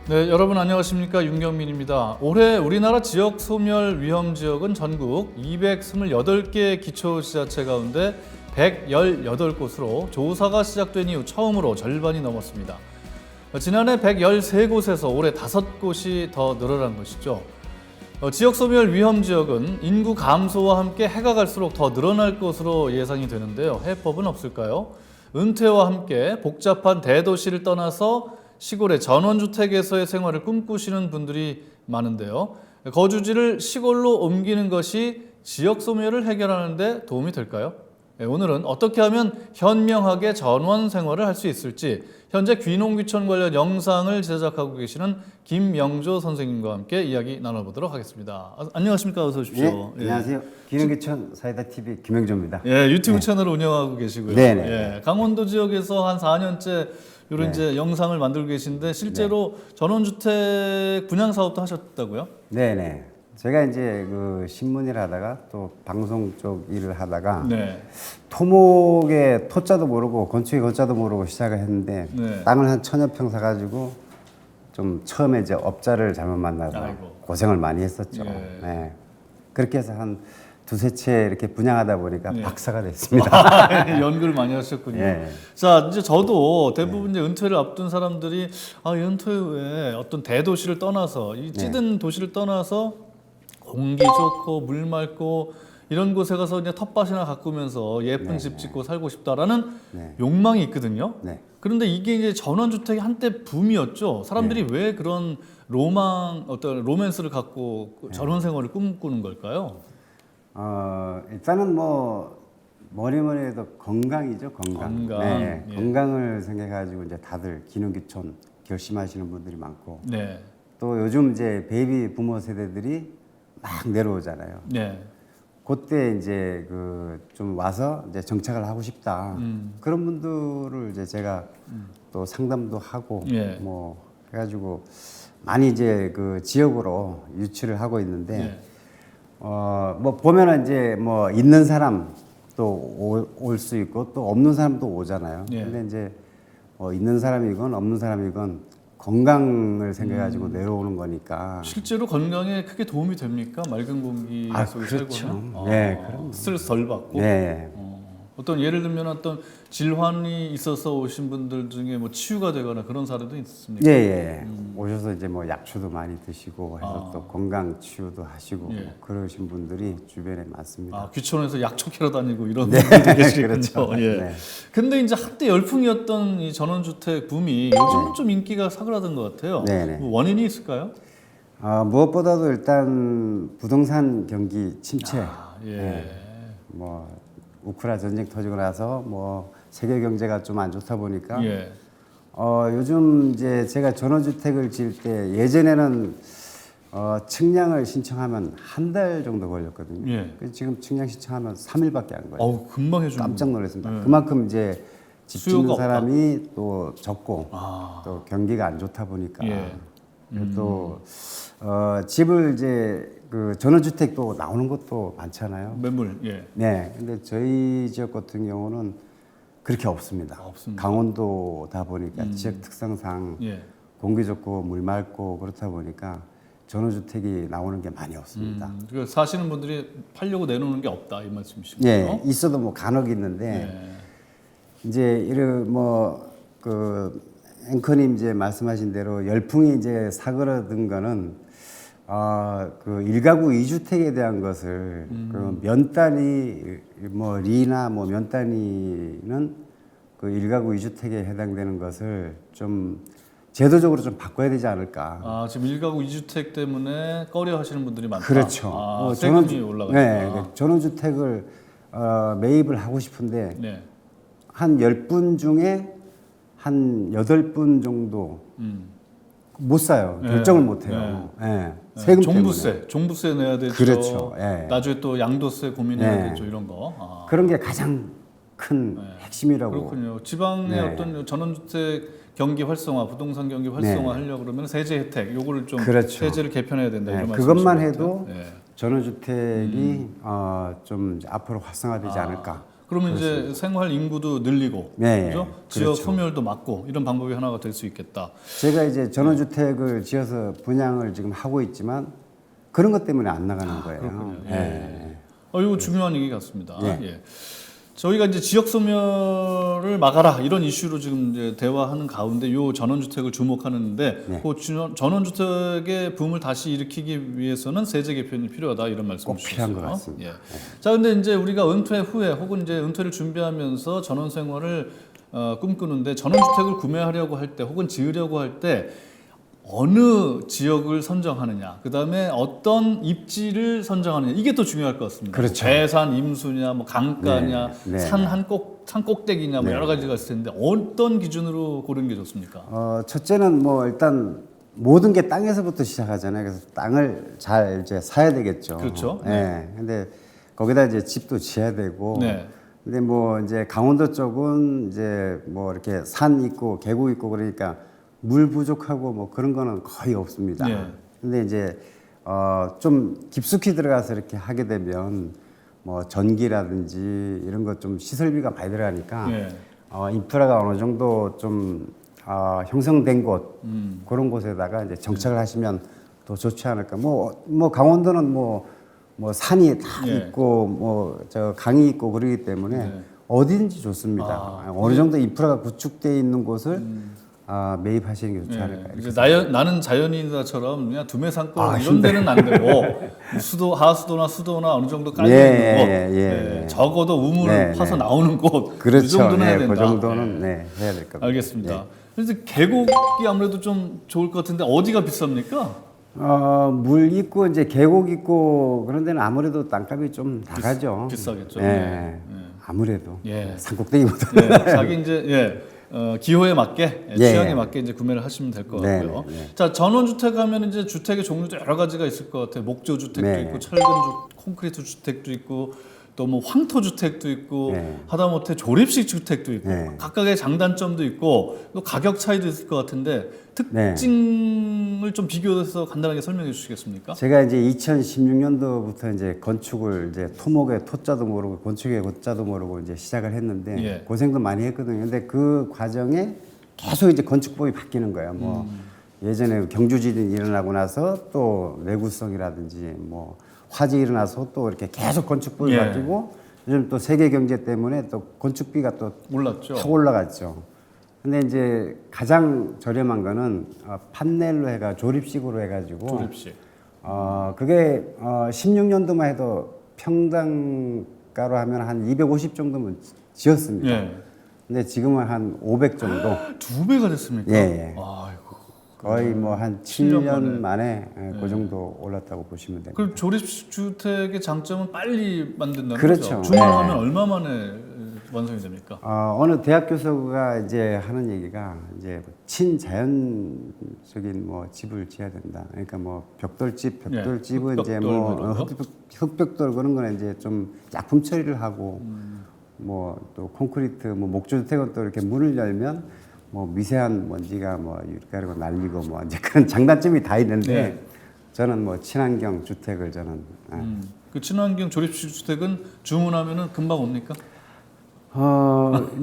네, 여러분 안녕하십니까? 윤경민입니다. 올해 우리나라 지역 소멸 위험 지역은 전국 228개 기초지자체 가운데 118곳으로 조사가 시작된 이후 처음으로 절반이 넘었습니다. 지난해 113곳에서 올해 5곳이 더 늘어난 것이죠. 지역 소멸 위험 지역은 인구 감소와 함께 해가 갈수록 더 늘어날 것으로 예상이 되는데요. 해법은 없을까요? 은퇴와 함께 복잡한 대도시를 떠나서 시골의 전원주택에서의 생활을 꿈꾸시는 분들이 많은데요. 거주지를 시골로 옮기는 것이 지역 소멸을 해결하는 데 도움이 될까요? 오늘은 어떻게 하면 현명하게 전원 생활을 할 수 있을지 현재 귀농귀촌 관련 영상을 제작하고 계시는 김명조 선생님과 함께 이야기 나눠보도록 하겠습니다. 안녕하십니까? 어서 오십시오. 네, 안녕하세요. 귀농귀촌 사이다TV 김명조입니다. 예, 유튜브 네. 채널을 운영하고 계시고요. 네네. 예, 강원도 지역에서 한 4년째 이런 이제 영상을 만들고 계신데 실제로 전원주택 분양 사업도 하셨다고요? 네네. 제가 이제 그 신문일 하다가 또 방송 쪽 일을 하다가 네. 토목의 토자도 모르고 건축의 건자도 모르고 시작을 했는데 네. 땅을 한 1000여 평 사가지고 좀 처음에 이제 업자를 잘못 만나서 아이고. 고생을 많이 했었죠. 예. 네. 그렇게 해서 한 두세 채 이렇게 분양하다 보니까 네. 박사가 됐습니다. 연구를 많이 하셨군요. 예. 자, 이제 저도 대부분 이제 은퇴를 앞둔 사람들이 은퇴 후에 어떤 대도시를 떠나서 이 찌든 도시를 떠나서 공기 좋고 물 맑고 이런 곳에 가서 그냥 텃밭이나 가꾸면서 예쁜 집 짓고 살고 싶다라는 욕망이 있거든요. 네. 그런데 이게 이제 전원주택이 한때 붐이었죠. 사람들이 왜 그런 어떤 로맨스를 갖고 전원 생활을 꿈꾸는 걸까요? 일단은 뭐니 해도 건강이죠, 건강. 건강. 네, 예. 건강을 생각해가지고 이제 다들 귀농귀촌 결심하시는 분들이 많고 네. 또 요즘 이제 베이비 부모 세대들이 막 내려오잖아요. 네. 그때 이제 그 좀 와서 이제 정착을 하고 싶다. 그런 분들을 이제 제가 또 상담도 하고 예. 뭐 해가지고 많이 이제 그 지역으로 유치를 하고 있는데. 네. 뭐 보면은 이제 뭐 있는 사람 또 올 수 있고 또 없는 사람도 오잖아요. 예. 근데 이제 있는 사람이건 없는 사람이건 건강을 생각해가지고 내려오는 거니까. 실제로 건강에 크게 도움이 됩니까? 맑은 공기 속에 그렇죠. 살고는? 네, 그럼. 스트레스 덜 받고. 네. 어떤 예를 들면 어떤 질환이 있어서 오신 분들 중에 뭐 치유가 되거나 그런 사례도 있습니까? 예, 예. 오셔서 이제 뭐 약초도 많이 드시고 해서 또 건강 치유도 하시고 예. 뭐 그러신 분들이 주변에 많습니다. 귀촌에서 약초 캐러 다니고 이런 분들도 계시군요. 그렇죠. 예. 네. 근데 이제 한때 열풍이었던 이 전원주택 붐이 요즘은 좀 인기가 사그라든 것 같아요. 네네. 뭐 원인이 있을까요? 무엇보다도 일단 부동산 경기 침체. 예. 네. 뭐 우크라 전쟁 터지고 나서 뭐 세계 경제가 좀 안 좋다 보니까 예. 요즘 이제 제가 전원주택을 지을 때 예전에는 측량을 신청하면 한 달 정도 걸렸거든요. 예. 그래서 지금 측량 신청하면 3일밖에 안 걸려요. 금방 해주는. 깜짝 놀랐습니다. 네. 그만큼 이제 집 수요가 짓는 없다. 사람이 또 적고 아. 또 경기가 안 좋다 보니까 예. 또 집을 이제 그 전원주택도 나오는 것도 많잖아요. 매물. 예. 네, 근데 저희 지역 같은 경우는 그렇게 없습니다. 없습니다. 강원도다 보니까 지역 특성상 예. 공기 좋고 물 맑고 그렇다 보니까 전원주택이 나오는 게 많이 없습니다. 그러니까 사시는 분들이 팔려고 내놓는 게 없다 이 말씀이시군요. 예, 있어도 뭐 간혹 있는데 예. 이제 이런 뭐그 앵커님 이제 말씀하신 대로 열풍이 이제 사그라든 거는 그 일가구 이주택에 대한 것을 그 면단위 뭐 리나 뭐 면단위는 그 일가구 이주택에 해당되는 것을 좀 제도적으로 좀 바꿔야 되지 않을까. 지금 일가구 이주택 때문에 꺼려 하시는 분들이 많다. 그렇죠. 세금이 올라가니까. 네, 그 전원주택을 매입을 하고 싶은데 네. 한 10분 중에 한 8분 정도 못 사요. 결정을 못 해요. 네. 세금 때문에. 종부세 내야 되죠. 그렇죠. 예. 나중에 또 양도세 고민해야 네. 되죠. 이런 거. 그런 게 가장 큰 핵심이라고. 그렇군요. 지방의 네. 어떤 전원주택 경기 활성화, 부동산 경기 활성화 하려고 그러면 세제 혜택 요거를 좀 그렇죠. 세제를 개편해야 된다 이런 말씀이신 그것만 것 해도 같아요. 네. 전원주택이 좀 앞으로 활성화되지 않을까. 그러면 이제 생활 인구도 늘리고, 네, 그죠? 예. 지역 그렇죠. 소멸도 막고 이런 방법이 하나가 될 수 있겠다. 제가 이제 전원주택을 지어서 분양을 지금 하고 있지만 그런 것 때문에 안 나가는 거예요. 그렇군요. 예. 이거 중요한 얘기 같습니다. 예. 예. 저희가 이제 지역 소멸을 막아라 이런 이슈로 지금 이제 대화하는 가운데 요 전원주택을 주목하는데 네. 그 전원주택의 붐을 다시 일으키기 위해서는 세제 개편이 필요하다 이런 말씀을 꼭 주셨어요. 필요한 것 같습니다. 예. 자, 근데 이제 우리가 은퇴 후에 혹은 이제 은퇴를 준비하면서 전원 생활을 꿈꾸는데 전원주택을 구매하려고 할 때 혹은 지으려고 할 때 어느 지역을 선정하느냐, 그 다음에 어떤 입지를 선정하느냐, 이게 또 중요할 것 같습니다. 그렇죠. 배산, 임수냐, 뭐 강가냐, 네, 네, 산 꼭대기냐, 뭐 네. 여러 가지가 있을 텐데 어떤 기준으로 고르는 게 좋습니까? 첫째는 뭐 일단 모든 게 땅에서부터 시작하잖아요. 그래서 땅을 잘 이제 사야 되겠죠. 그렇죠. 네. 근데 거기다 이제 집도 지어야 되고. 네. 근데 뭐 이제 강원도 쪽은 이제 뭐 이렇게 산 있고 계곡 있고 그러니까 물 부족하고 뭐 그런 거는 거의 없습니다. 네. 근데 이제 좀 깊숙이 들어가서 이렇게 하게 되면 뭐 전기라든지 이런 것 좀 시설비가 많이 들어가니까 네. 인프라가 어느 정도 좀 형성된 곳 그런 곳에다가 이제 정착을 하시면 더 좋지 않을까. 뭐 강원도는 뭐 산이 다 네. 있고 뭐 저 강이 있고 그러기 때문에 네. 어디든지 좋습니다. 어느 정도 인프라가 구축되어 있는 곳을 매입하시는 게 좋지 않을까. 이제 나는 자연인이다처럼 그냥 두메산골 이런 힘들어요. 데는 안 되고 하수도나 수도나 어느 정도 깔려 예, 있는 곳, 예, 예. 적어도 우물을 네, 파서 네. 나오는 곳, 그렇죠. 그 정도는 해야 네, 된다. 그 정도는 해야 될 겁니다. 알겠습니다. 네. 그래서 계곡이 아무래도 좀 좋을 것 같은데 어디가 비쌉니까? 물 있고 이제 계곡 있고 그런 데는 아무래도 땅값이 좀 나가죠. 비싸겠죠. 예. 네. 아무래도 예. 산꼭대기보다. 네, 자기 이제 기호에 맞게 예. 취향에 맞게 이제 구매를 하시면 될 것 네, 같고요. 네, 네. 자, 전원주택 하면 이제 주택의 종류도 여러 가지가 있을 것 같아요. 목조 주택도 네. 있고 콘크리트 주택도 있고 또 뭐 황토 주택도 있고 네. 하다못해 조립식 주택도 있고 네. 각각의 장단점도 있고 또 가격 차이도 있을 것 같은데 특징을 좀 비교해서 간단하게 설명해 주시겠습니까? 제가 이제 2016년도부터 이제 건축을 이제 토목의 토자도 모르고 건축의 고자도 모르고 이제 시작을 했는데 예. 고생도 많이 했거든요. 근데 그 과정에 계속 이제 건축법이 바뀌는 거예요. 뭐 예전에 경주지진이 일어나고 나서 또 내구성이라든지 뭐 화재 일어나서 또 이렇게 계속 건축법이 예. 바뀌고 요즘 또 세계 경제 때문에 또 건축비가 또 몰랐죠. 확 올라갔죠. 근데 이제 가장 저렴한 거는 판넬로 해가 조립식으로 해가지고 조립식. 그게 16년도만 해도 평당가로 하면 한 250 정도면 지었습니다. 예. 근데 지금은 한 500 정도. 2배가 됐습니까? 예, 예. 아이고. 거의 뭐 한 7년 7년 만에 그 정도 올랐다고 보시면 됩니다. 그럼 조립식 주택의 장점은 빨리 만든다는 그렇죠. 거죠? 주문하면 네. 얼마 만에 완성이 됩니까? 어느 대학 교수가 이제 하는 얘기가 이제 친자연적인 뭐 집을 지어야 된다. 그러니까 뭐 벽돌집은 흑벽돌 이제 뭐 뭐 이런 거? 흑벽돌 그런 거는 이제 좀 약품 처리를 하고 뭐 또 콘크리트 뭐 목조주택은 또 이렇게 문을 열면 뭐 미세한 먼지가 뭐 유리가루가 날리고 뭐 이제 그런 장단점이 다 있는데 네. 저는 뭐 친환경 주택을 저는 그 친환경 조립식 주택은 주문하면은 금방 옵니까?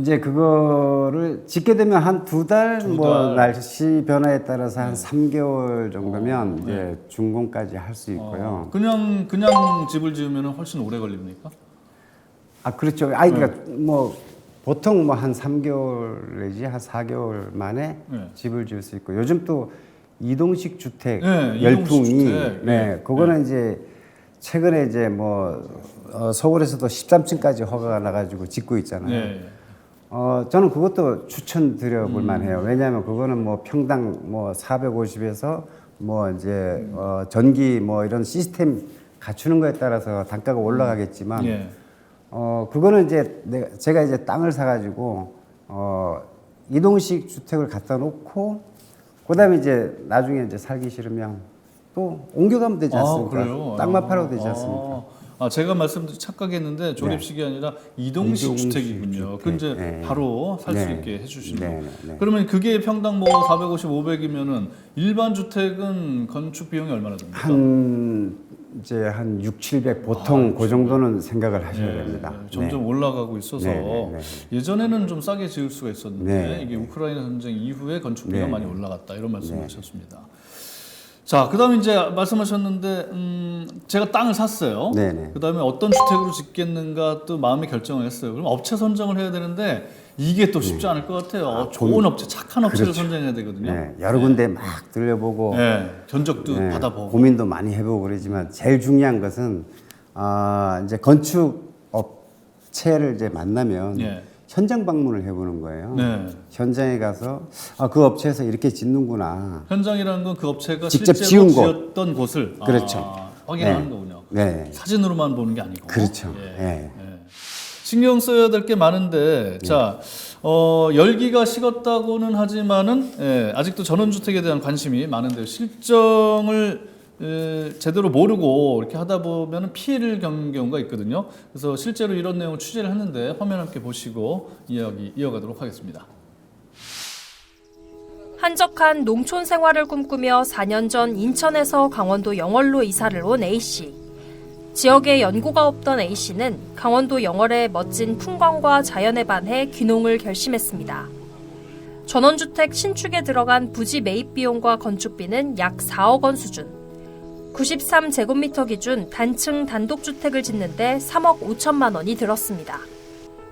이제 그거를 짓게 되면 한 두 달 두 뭐 달. 날씨 변화에 따라서 한 3개월 정도면 이제 네. 준공까지 할 수 있고요. 그냥 집을 지으면 훨씬 오래 걸립니까? 그렇죠. 그러니까 뭐 보통 뭐 한 3개월 내지 한 4개월 만에 네. 집을 지을 수 있고 요즘 또 이동식 주택 네, 열풍이 이동식 주택. 네. 그거는 이제 최근에 이제 뭐 서울에서도 13층까지 허가가 나가지고 짓고 있잖아요. 네. 저는 그것도 추천드려 볼 만해요. 왜냐하면 그거는 뭐 평당 뭐 450에서 뭐 이제 전기 뭐 이런 시스템 갖추는 거에 따라서 단가가 올라가겠지만 예. 그거는 이제 제가 이제 땅을 사가지고 이동식 주택을 갖다 놓고 그다음에 이제 나중에 이제 살기 싫으면 또 옮겨가면 되지 않습니까? 그래요? 땅만 팔아도 되지 않습니까? 제가 착각했는데 조립식이 아니라 이동식 이동식 주택이군요. 주택. 그 이제 네. 바로 살 수 네. 있게 해주시는 네, 거. 네, 네. 그러면 그게 평당 뭐 450, 500이면은 일반 주택은 건축 비용이 얼마나 듭니까? 한 이제 한 6, 700 보통 그 정도는 생각을 하셔야 됩니다. 점점 올라가고 있어서 예전에는 좀 싸게 지을 수가 있었는데 이게 우크라이나 전쟁 이후에 건축비가 많이 올라갔다 이런 말씀하셨습니다. 자, 그다음에 이제 말씀하셨는데 제가 땅을 샀어요. 그다음에 어떤 주택으로 짓겠는가 또 마음의 결정을 했어요. 그럼 업체 선정을 해야 되는데 이게 또 쉽지 않을 것 같아요. 좋은 업체, 착한 업체를 선정해야 되거든요. 여러 군데 막 들려보고 견적도 받아보고 고민도 많이 해보고 그러지만 제일 중요한 것은 이제 건축 업체를 이제 만나면 현장 방문을 해보는 거예요. 현장에 가서 그 업체에서 이렇게 짓는구나. 현장이라는 건 그 업체가 직접 실제로 지은 곳. 지었던 곳을 그렇죠. 확인하는 거군요. 사진으로만 보는 게 아니고. 그렇죠. 신경 써야 될 게 많은데 자 열기가 식었다고는 하지만은 아직도 전원주택에 대한 관심이 많은데요. 실정을 제대로 모르고 이렇게 하다 보면 피해를 겪는 경우가 있거든요. 그래서 실제로 이런 내용을 취재를 했는데 화면 함께 보시고 이야기 이어가도록 하겠습니다. 한적한 농촌 생활을 꿈꾸며 4년 전 인천에서 강원도 영월로 이사를 온 A씨. 지역에 연고가 없던 A씨는 강원도 영월의 멋진 풍광과 자연에 반해 귀농을 결심했습니다. 전원주택 신축에 들어간 부지 매입 비용과 건축비는 약 4억 원 수준. 93제곱미터 기준 단층 단독주택을 짓는데 3억 5천만 원이 들었습니다.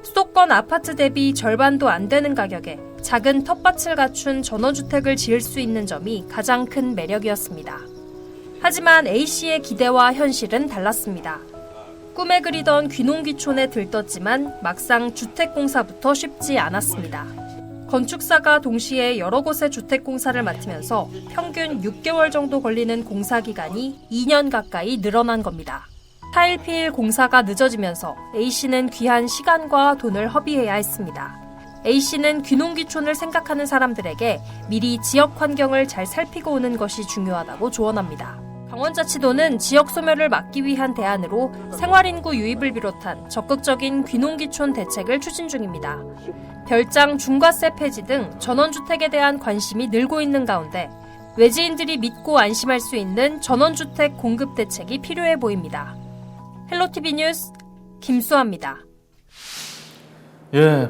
수도권 아파트 대비 절반도 안 되는 가격에 작은 텃밭을 갖춘 전원주택을 지을 수 있는 점이 가장 큰 매력이었습니다. 하지만 A씨의 기대와 현실은 달랐습니다. 꿈에 그리던 귀농귀촌에 들떴지만 막상 주택공사부터 쉽지 않았습니다. 건축사가 동시에 여러 곳의 주택공사를 맡으면서 평균 6개월 정도 걸리는 공사기간이 2년 가까이 늘어난 겁니다. 타일피일 공사가 늦어지면서 A씨는 귀한 시간과 돈을 허비해야 했습니다. A씨는 귀농귀촌을 생각하는 사람들에게 미리 지역 환경을 잘 살피고 오는 것이 중요하다고 조언합니다. 강원자치도는 지역 소멸을 막기 위한 대안으로 생활인구 유입을 비롯한 적극적인 귀농귀촌 대책을 추진 중입니다. 별장 중과세 폐지 등 전원주택에 대한 관심이 늘고 있는 가운데 외지인들이 믿고 안심할 수 있는 전원주택 공급 대책이 필요해 보입니다. 헬로티비 뉴스 김수아입니다.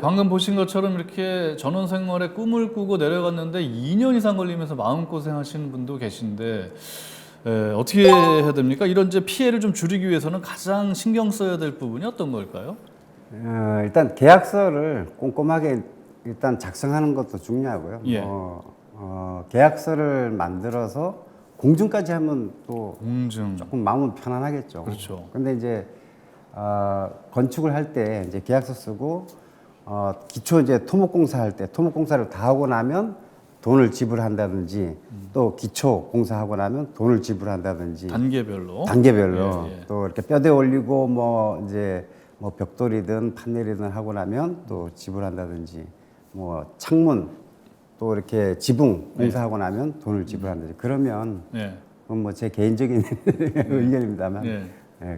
방금 보신 것처럼 이렇게 전원 생활의 꿈을 꾸고 내려갔는데 2년 이상 걸리면서 마음고생 하시는 분도 계신데 어떻게 해야 됩니까? 이런 이제 피해를 좀 줄이기 위해서는 가장 신경 써야 될 부분이 어떤 걸까요? 일단 계약서를 꼼꼼하게 일단 작성하는 것도 중요하고요. 계약서를 만들어서 공증까지 하면 또 공증. 조금 마음은 편안하겠죠. 그렇죠. 근데 이제 건축을 할 때 이제 계약서 쓰고 기초 이제 토목공사 할 때 토목공사를 다 하고 나면 돈을 지불한다든지 또 기초 공사하고 나면 돈을 지불한다든지 단계별로 또 이렇게 뼈대 올리고 뭐 이제 뭐 벽돌이든 판넬이든 하고 나면 또 지불한다든지 뭐 창문 또 이렇게 지붕 공사하고 나면 돈을 지불한다든지 그러면 그건 뭐 제 개인적인 의견입니다만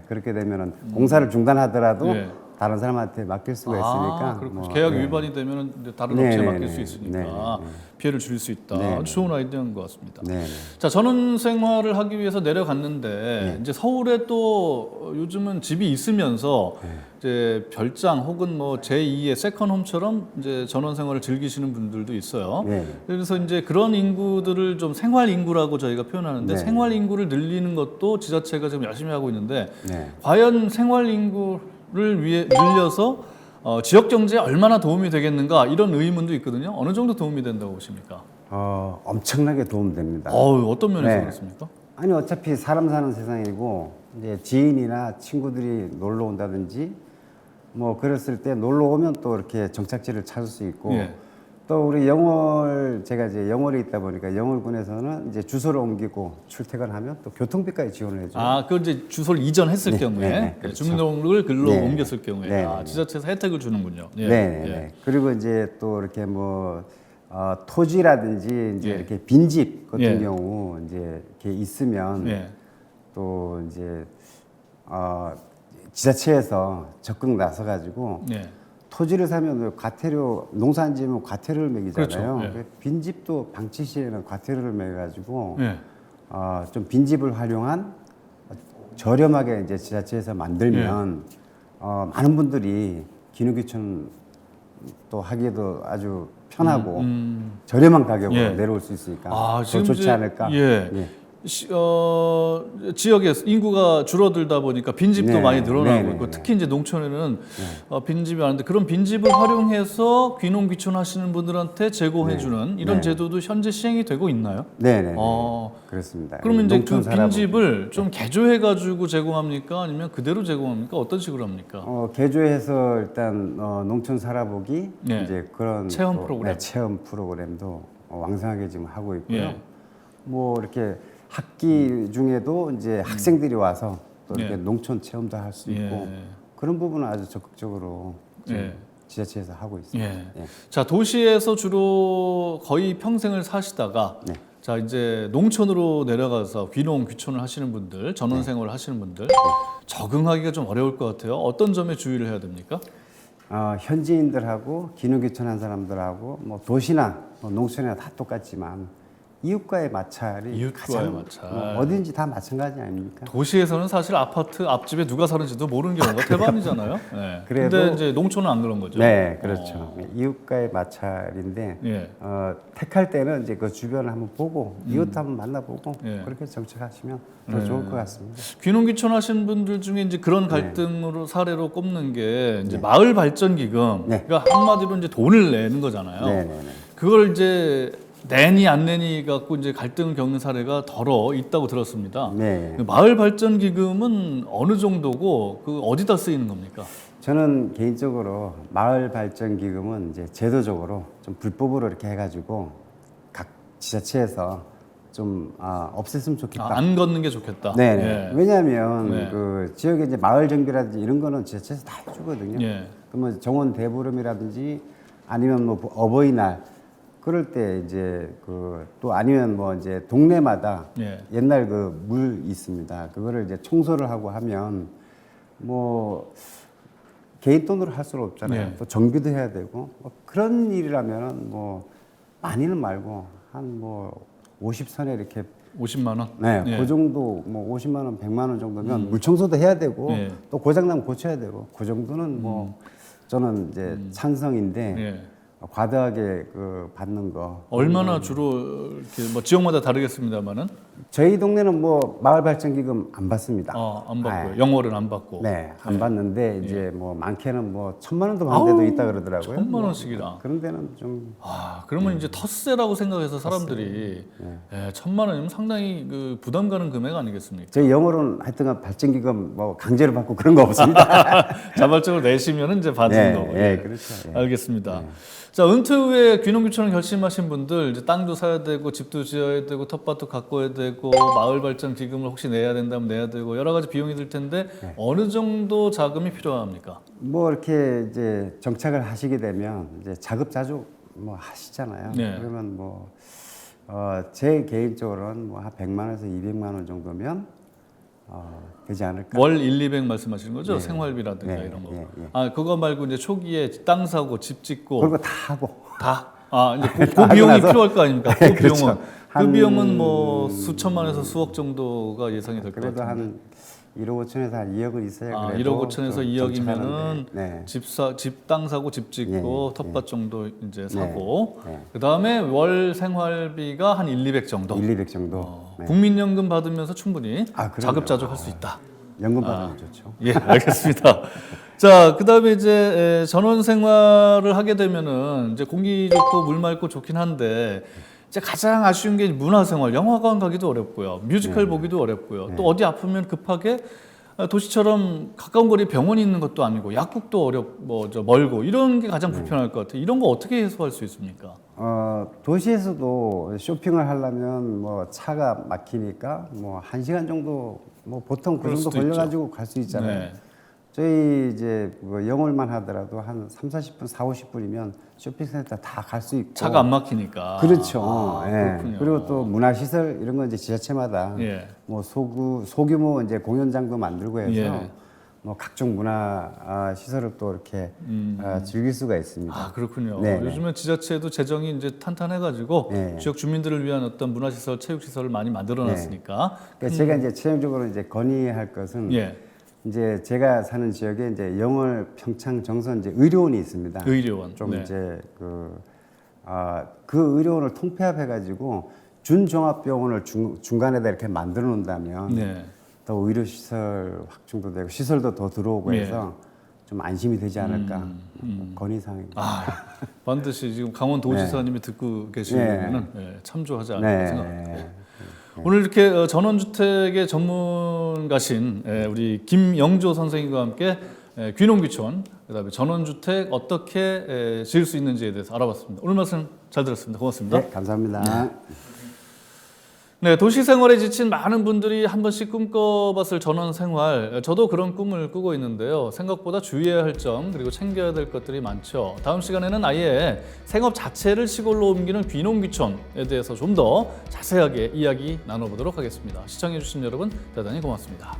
그렇게 되면은 공사를 중단하더라도 다른 사람한테 맡길 수가 있으니까. 뭐, 계약 위반이 되면 다른 업체에 맡길 수 있으니까 피해를 줄일 수 있다. 아주 좋은 아이디어인 것 같습니다. 자, 전원 생활을 하기 위해서 내려갔는데 이제 서울에 또 요즘은 집이 있으면서 이제 별장 혹은 뭐 제2의 세컨홈처럼 이제 전원 생활을 즐기시는 분들도 있어요. 그래서 이제 그런 인구들을 좀 생활 인구라고 저희가 표현하는데 생활 인구를 늘리는 것도 지자체가 지금 열심히 하고 있는데 과연 생활 인구를 위해 늘려서 지역 경제에 얼마나 도움이 되겠는가 이런 의문도 있거든요. 어느 정도 도움이 된다고 보십니까? 엄청나게 도움됩니다. 어떤 면에서 그렇습니까? 아니 어차피 사람 사는 세상이고 이제 지인이나 친구들이 놀러 온다든지 뭐 그랬을 때 놀러 오면 또 이렇게 정착지를 찾을 수 있고 또 우리 영월 제가 이제 영월에 있다 보니까 영월군에서는 이제 주소를 옮기고 출퇴근하면 또 교통비까지 지원을 해줘요. 그 이제 주소를 이전했을 경우에 그렇죠. 주민등록을 글로 옮겼을 경우에 지자체에서 혜택을 주는군요. 그리고 이제 또 이렇게 뭐 토지라든지 이제 이렇게 빈집 같은 경우 이제 이렇게 있으면 또 이제 지자체에서 적극 나서가지고. 토지를 사면 과태료 농사지으면 과태료를 매기잖아요. 그렇죠. 빈집도 방치 시에는 과태료를 매가지고 좀 빈집을 활용한 저렴하게 이제 지자체에서 만들면 많은 분들이 기능귀촌 또 하기에도 아주 편하고 저렴한 가격으로 예. 내려올 수 있으니까 아, 더 지금 좋지 이제- 않을까? 예. 예. 지역에 인구가 줄어들다 보니까 빈집도 네, 많이 늘어나고 네, 네, 있고 네. 특히 이제 농촌에는 빈집이 많은데 그런 빈집을 활용해서 귀농귀촌 하시는 분들한테 제공해주는 이런 네. 제도도 현재 시행이 되고 있나요? 네네. 어. 그렇습니다. 그러면 이제 농촌 그 살아보기. 빈집을 좀 개조해가지고 제공합니까? 아니면 그대로 제공합니까? 어떤 식으로 합니까? 개조해서 일단 농촌 살아보기 네. 이제 그런 체험 또, 프로그램. 네, 체험 프로그램도 왕성하게 지금 하고 있고요. 예. 뭐 이렇게 학기 중에도 이제 학생들이 와서 또 이렇게 예. 농촌 체험도 할 수 있고 예. 그런 부분은 아주 적극적으로 지금 예. 지자체에서 하고 있습니다. 예. 예. 자, 도시에서 주로 거의 평생을 사시다가 네. 자, 이제 농촌으로 내려가서 귀농, 귀촌을 하시는 분들, 전원 생활을 하시는 분들 적응하기가 좀 어려울 것 같아요. 어떤 점에 주의를 해야 됩니까? 현지인들하고 기능귀촌한 사람들하고 뭐 도시나 뭐 농촌이나 다 똑같지만 이웃과의 마찰이 이웃과의 가장 마찰. 어딘지 다 마찬가지 아닙니까? 도시에서는 사실 아파트 앞집에 누가 사는지도 모르는 경우가 대반이잖아요. 네. 그래도- 근데 이제 농촌은 안 그런 거죠. 네, 그렇죠. 이웃과의 마찰인데 예. 택할 때는 이제 그 주변을 한번 보고 이웃 한번 만나보고 예. 그렇게 정책하시면 더 좋을 것 같습니다. 귀농 귀촌 하신 분들 중에 이제 그런 갈등으로 사례로 꼽는 게 이제 마을 발전 기금. 네. 그러니까 한마디로 이제 돈을 내는 거잖아요. 네, 네, 네. 그걸 이제 내니 안 내니 갖고 이제 갈등을 겪는 사례가 더러 있다고 들었습니다. 네. 마을 발전 기금은 어느 정도고 그 어디다 쓰이는 겁니까? 저는 개인적으로 마을 발전 기금은 이제 제도적으로 좀 불법으로 이렇게 해가지고 각 지자체에서 좀 없앴으면 좋겠다. 안 걷는 게 좋겠다. 네, 네. 예. 왜냐하면 네. 그 지역에 이제 마을 정비라든지 이런 거는 지자체에서 다 해주거든요. 예. 그러면 정원 대보름이라든지 아니면 뭐 어버이날 그럴 때 이제 그 또 아니면 뭐 이제 동네마다 예. 옛날 그 물 있습니다. 그거를 이제 청소를 하고 하면 뭐 개인 돈으로 할 수는 없잖아요. 예. 또 정비도 해야 되고 뭐 그런 일이라면은 뭐 많이는 말고 한 뭐 50선에 이렇게 50만 원. 네, 예. 그 정도 뭐 50만 원, 100만 원 정도면 물 청소도 해야 되고 예. 또 고장나면 고쳐야 되고 그 정도는 뭐 저는 이제 찬성인데 예. 과도하게 그 받는 거 얼마나 주로 이렇게 뭐 지역마다 다르겠습니다만은 저희 동네는 뭐 마을 발전 기금 안 받습니다. 안 받고요. 네. 영월은 안 받고. 네, 안 받는데 이제 뭐 많게는 뭐 1,000만 원도 받는 데도 아우, 있다 그러더라고요. 1,000만 뭐 원씩이나. 그런 데는 좀 그러면 이제 텃세라고 생각해서 사람들이 예, 1,000만 원이면 상당히 그 부담 가는 금액 아니겠습니까? 저희 영어로는 하여튼 발전 기금 뭐 강제로 받고 그런 거 없습니다. 자발적으로 내시면 이제 받는 네, 거고. 네, 그렇죠. 예. 알겠습니다. 자, 은퇴 후에 귀농귀촌을 결심하신 분들 이제 땅도 사야 되고 집도 지어야 되고 텃밭도 가꿔야 되고 마을 발전 기금을 혹시 내야 된다면 내야 되고 여러 가지 비용이 들 텐데 어느 정도 자금이 필요합니까? 뭐 이렇게 이제 정착을 하시게 되면 이제 자급자족 뭐 하시잖아요. 네. 그러면 뭐 제 개인적으로는 뭐 한 100만 원에서 200만 원 정도면 되지 않을까. 월 1, 200 말씀하시는 거죠? 네. 생활비라든가 네, 이런 거. 네, 네. 그거 말고 이제 초기에 땅 사고 집 짓고 그런 거 다 하고 다. 이제 그 다 하고 비용이 나서- 필요할 거 아닙니까? 그 네, 그렇죠. 비용은. 그 한- 비용은 뭐 수천만에서 수억 정도가 예상이 될 것 그래도 같아요. 한 1억 5천에서 한 2억은 있어야 1억 그래도 5천에서 좀 2억이면은 정착하는데. 네. 집 땅 사고 집 짓고 예, 텃밭 정도 이제 사고 네. 그다음에 월 생활비가 한 1, 200 정도. 1, 200 정도. 네. 국민연금 받으면서 충분히 그럼요. 자급자족 할 수 있다. 연금 받으면 좋죠. 예, 알겠습니다. 자, 그다음에 이제 전원 생활을 하게 되면은 이제 공기 좋고 물 맑고 좋긴 한데 이제 가장 아쉬운 게 문화 생활, 영화관 가기도 어렵고요, 뮤지컬 보기도 어렵고요. 또 어디 아프면 급하게 도시처럼 가까운 거리에 병원이 있는 것도 아니고 약국도 멀고 이런 게 가장 불편할 것 같아요. 이런 거 어떻게 해소할 수 있습니까? 도시에서도 쇼핑을 하려면 뭐 차가 막히니까 뭐 1시간 정도 뭐 보통 그 그럴 정도 수도 걸려가지고 갈 수 있잖아요. 네. 저희 이제 뭐 영월만 하더라도 한 3, 40분, 4, 50분이면 쇼핑센터 다 갈 수 있고. 차가 안 막히니까. 그렇죠. 예. 그렇군요. 그리고 또 문화시설 이런 건 이제 지자체마다 예. 뭐 소규모 이제 공연장도 만들고 해서 예. 뭐 각종 문화 시설을 또 이렇게 즐길 수가 있습니다. 아, 그렇군요. 네, 네. 요즘에 지자체도 재정이 이제 탄탄해가지고 네. 지역 주민들을 위한 어떤 문화시설, 체육시설을 많이 만들어놨으니까. 그러니까 제가 이제 최종적으로 이제 건의할 것은 예, 이제 제가 사는 지역에 이제 영월, 평창, 정선 이제 의료원이 있습니다. 의료원. 좀 네. 이제 그 의료원을 통폐합해가지고 준종합병원을 중간에다 이렇게 만들어 놓는다면 네. 더 의료시설 확충도 되고 시설도 더 들어오고 예. 해서 좀 안심이 되지 않을까 건의사항입니다. 아, 반드시 지금 강원도지사님이 듣고 계시면 참조하지 않을까 네. 생각합니다. 오늘 이렇게 전원주택의 전문가신 우리 김영조 선생님과 함께 귀농귀촌, 그다음에 전원주택 어떻게 지을 수 있는지에 대해서 알아봤습니다. 오늘 말씀 잘 들었습니다. 고맙습니다. 네, 감사합니다. 네, 도시 생활에 지친 많은 분들이 한 번씩 꿈꿔봤을 전원 생활. 저도 그런 꿈을 꾸고 있는데요. 생각보다 주의해야 할 점, 그리고 챙겨야 될 것들이 많죠. 다음 시간에는 아예 생업 자체를 시골로 옮기는 귀농귀촌에 대해서 좀 더 자세하게 이야기 나눠보도록 하겠습니다. 시청해주신 여러분, 대단히 고맙습니다.